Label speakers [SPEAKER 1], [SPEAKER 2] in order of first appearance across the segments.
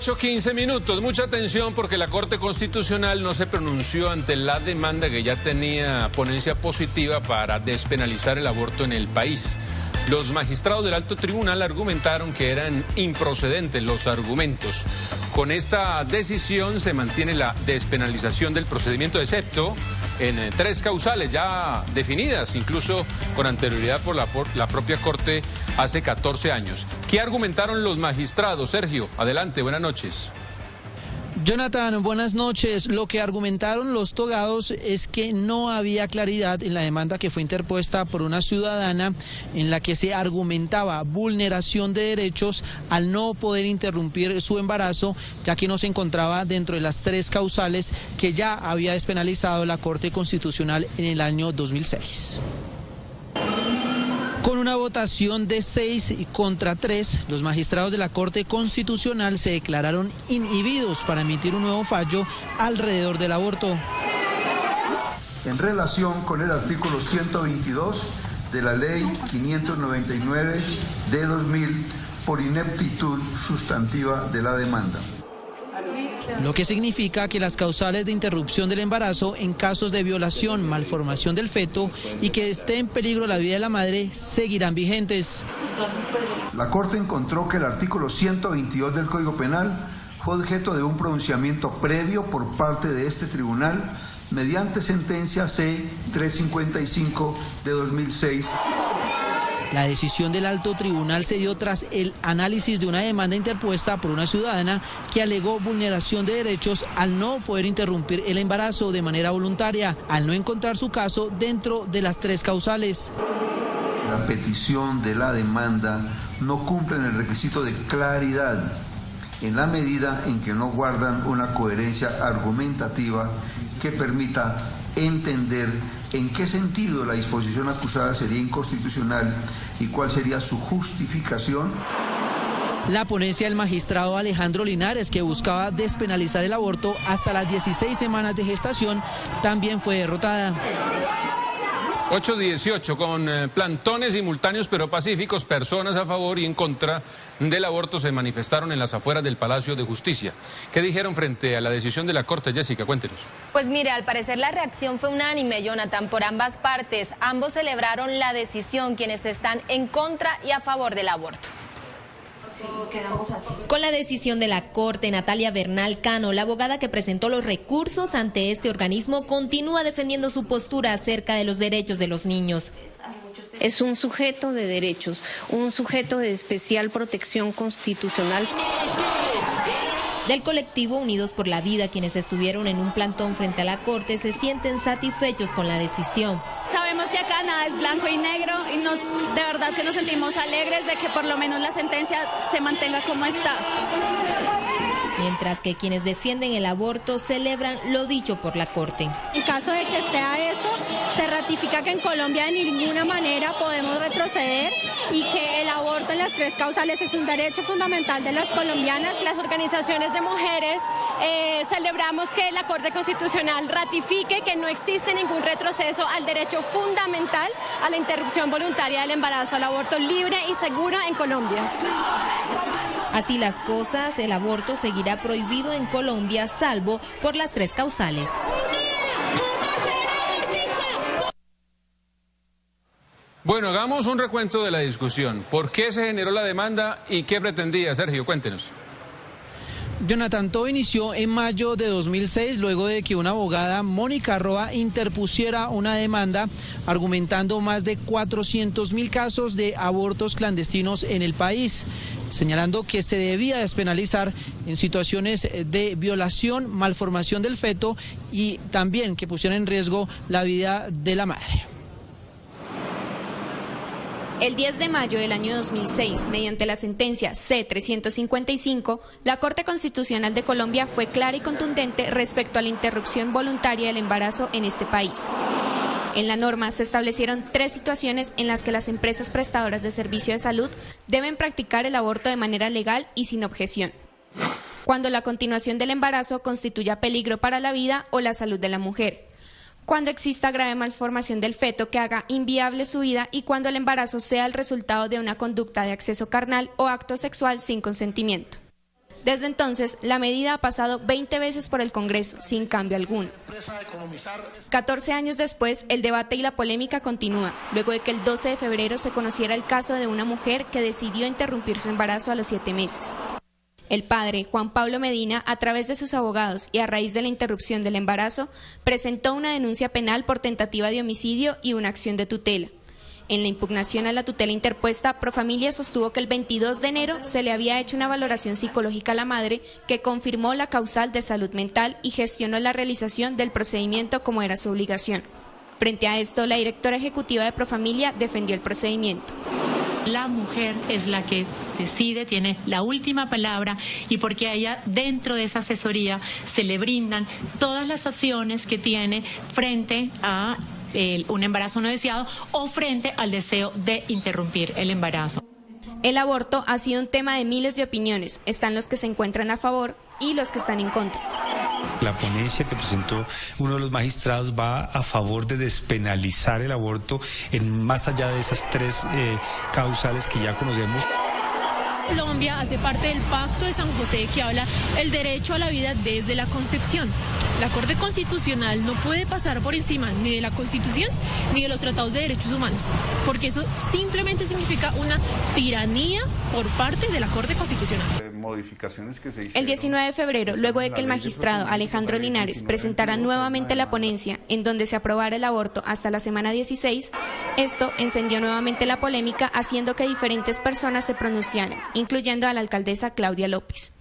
[SPEAKER 1] 8:15. Mucha atención porque la Corte Constitucional no se pronunció ante la demanda que ya tenía ponencia positiva para despenalizar el aborto en el país. Los magistrados del Alto Tribunal argumentaron que eran improcedentes los argumentos. Con esta decisión se mantiene la despenalización del procedimiento, excepto en 3 causales ya definidas, incluso con anterioridad por la propia Corte hace 14 años. ¿Qué argumentaron los magistrados? Sergio, adelante, buenas noches.
[SPEAKER 2] Jonathan, buenas noches. Lo que argumentaron los togados es que no había claridad en la demanda que fue interpuesta por una ciudadana en la que se argumentaba vulneración de derechos al no poder interrumpir su embarazo, ya que no se encontraba dentro de las 3 causales que ya había despenalizado la Corte Constitucional en el año 2006. Con una votación de 6 contra 3, los magistrados de la Corte Constitucional se declararon inhibidos para emitir un nuevo fallo alrededor del aborto.
[SPEAKER 3] En relación con el artículo 122 de la Ley 599 de 2000 por ineptitud sustantiva de la demanda.
[SPEAKER 2] Lo que significa que las causales de interrupción del embarazo en casos de violación, malformación del feto y que esté en peligro la vida de la madre seguirán vigentes.
[SPEAKER 3] La Corte encontró que el artículo 122 del Código Penal fue objeto de un pronunciamiento previo por parte de este tribunal mediante sentencia C-355 de 2006.
[SPEAKER 2] La decisión del Alto Tribunal se dio tras el análisis de una demanda interpuesta por una ciudadana que alegó vulneración de derechos al no poder interrumpir el embarazo de manera voluntaria, al no encontrar su caso dentro de las 3 causales.
[SPEAKER 3] La petición de la demanda no cumple el requisito de claridad en la medida en que no guardan una coherencia argumentativa que permita entender en qué sentido la disposición acusada sería inconstitucional y cuál sería su justificación.
[SPEAKER 2] La ponencia del magistrado Alejandro Linares, que buscaba despenalizar el aborto hasta las 16 semanas de gestación, también fue derrotada.
[SPEAKER 1] 8:18, con plantones simultáneos pero pacíficos, personas a favor y en contra del aborto se manifestaron en las afueras del Palacio de Justicia. ¿Qué dijeron frente a la decisión de la Corte, Jessica? Cuéntenos.
[SPEAKER 4] Pues mire, al parecer la reacción fue unánime, Jonathan, por ambas partes. Ambos celebraron la decisión, quienes están en contra y a favor del aborto.
[SPEAKER 5] Con la decisión de la Corte, Natalia Bernal Cano, la abogada que presentó los recursos ante este organismo, continúa defendiendo su postura acerca de los derechos de los niños.
[SPEAKER 6] Es un sujeto de derechos, un sujeto de especial protección constitucional.
[SPEAKER 5] Del colectivo Unidos por la Vida, quienes estuvieron en un plantón frente a la Corte, se sienten satisfechos con la decisión.
[SPEAKER 7] Sabemos que acá nada es blanco y negro y de verdad que nos sentimos alegres de que por lo menos la sentencia se mantenga como está.
[SPEAKER 5] Mientras que quienes defienden el aborto celebran lo dicho por la Corte.
[SPEAKER 8] En caso de que sea eso, se ratifica que en Colombia de ninguna manera podemos retroceder y que el aborto en las 3 causales es un derecho fundamental de las colombianas.
[SPEAKER 7] Las organizaciones de mujeres celebramos que la Corte Constitucional ratifique que no existe ningún retroceso al derecho fundamental a la interrupción voluntaria del embarazo, al aborto libre y seguro en Colombia.
[SPEAKER 5] Así las cosas, el aborto seguirá prohibido en Colombia, salvo por las 3 causales.
[SPEAKER 1] Bueno, hagamos un recuento de la discusión. ¿Por qué se generó la demanda y qué pretendía? Sergio, cuéntenos.
[SPEAKER 2] Jonathan, todo inició en mayo de 2006, luego de que una abogada, Mónica Roa, interpusiera una demanda argumentando más de 400.000 casos de abortos clandestinos en el país, señalando que se debía despenalizar en situaciones de violación, malformación del feto y también que pusieran en riesgo la vida de la madre.
[SPEAKER 9] El 10 de mayo del año 2006, mediante la sentencia C-355, la Corte Constitucional de Colombia fue clara y contundente respecto a la interrupción voluntaria del embarazo en este país. En la norma se establecieron 3 situaciones en las que las empresas prestadoras de servicio de salud deben practicar el aborto de manera legal y sin objeción. Cuando la continuación del embarazo constituya peligro para la vida o la salud de la mujer. Cuando exista grave malformación del feto que haga inviable su vida y cuando el embarazo sea el resultado de una conducta de acceso carnal o acto sexual sin consentimiento. Desde entonces, la medida ha pasado 20 veces por el Congreso, sin cambio alguno. 14 años después, el debate y la polémica continúan, luego de que el 12 de febrero se conociera el caso de una mujer que decidió interrumpir su embarazo a los 7 meses. El padre, Juan Pablo Medina, a través de sus abogados y a raíz de la interrupción del embarazo, presentó una denuncia penal por tentativa de homicidio y una acción de tutela. En la impugnación a la tutela interpuesta, Profamilia sostuvo que el 22 de enero se le había hecho una valoración psicológica a la madre que confirmó la causal de salud mental y gestionó la realización del procedimiento como era su obligación. Frente a esto, la directora ejecutiva de Profamilia defendió el procedimiento.
[SPEAKER 10] La mujer es la que decide, tiene la última palabra, y porque a ella dentro de esa asesoría se le brindan todas las opciones que tiene frente a un embarazo no deseado o frente al deseo de interrumpir el embarazo.
[SPEAKER 9] El aborto ha sido un tema de miles de opiniones. Están los que se encuentran a favor y los que están en contra.
[SPEAKER 11] La ponencia que presentó uno de los magistrados va a favor de despenalizar el aborto más allá de esas 3 causales que ya conocemos.
[SPEAKER 12] Colombia hace parte del Pacto de San José que habla el derecho a la vida desde la concepción. La Corte Constitucional no puede pasar por encima ni de la Constitución ni de los tratados de derechos humanos, porque eso simplemente significa una tiranía por parte de la Corte Constitucional.
[SPEAKER 9] El 19 de febrero, luego de que el magistrado Alejandro Linares presentara nuevamente la ponencia en donde se aprobara el aborto hasta la semana 16, esto encendió nuevamente la polémica, haciendo que diferentes personas se pronunciaran, incluyendo a la alcaldesa Claudia López.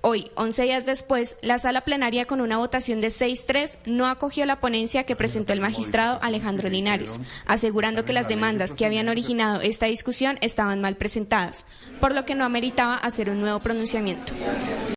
[SPEAKER 9] Hoy, 11 días después, la sala plenaria con una votación de 6-3 no acogió la ponencia que presentó el magistrado Alejandro Linares, asegurando que las demandas que habían originado esta discusión estaban mal presentadas, por lo que no ameritaba hacer un nuevo pronunciamiento.